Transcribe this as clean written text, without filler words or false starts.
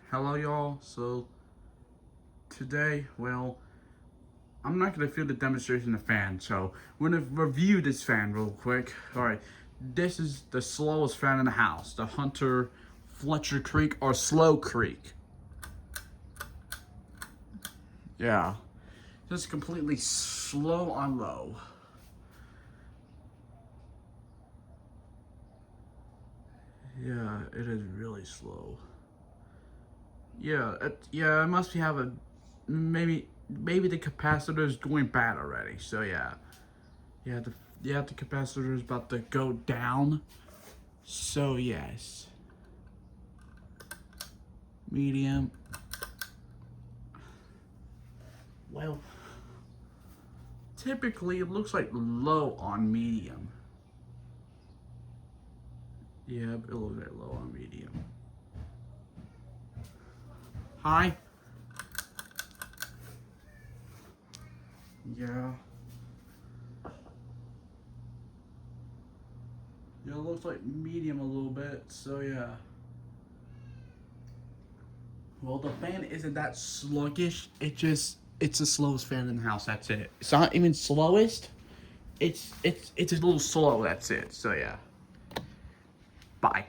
Hello, y'all. So today, well, I'm not gonna feel the demonstration of fan, so we're gonna review this fan real quick. All right, this is the slowest fan in the house, the Hunter Fletcher Creek or Slow Creek. Yeah, just completely slow on low. Yeah, it is really slow. Yeah, it must have a maybe the capacitor is going bad already. So yeah, the capacitor is about to go down. So yes, medium. Well, typically it looks like low on medium. Yeah, it looks like low on medium. High. Yeah. Yeah, it looks like medium a little bit. So yeah. Well, the fan isn't that sluggish. It's the slowest fan in the house. That's it. It's not even slowest. It's a little slow. That's it. So yeah. Bye.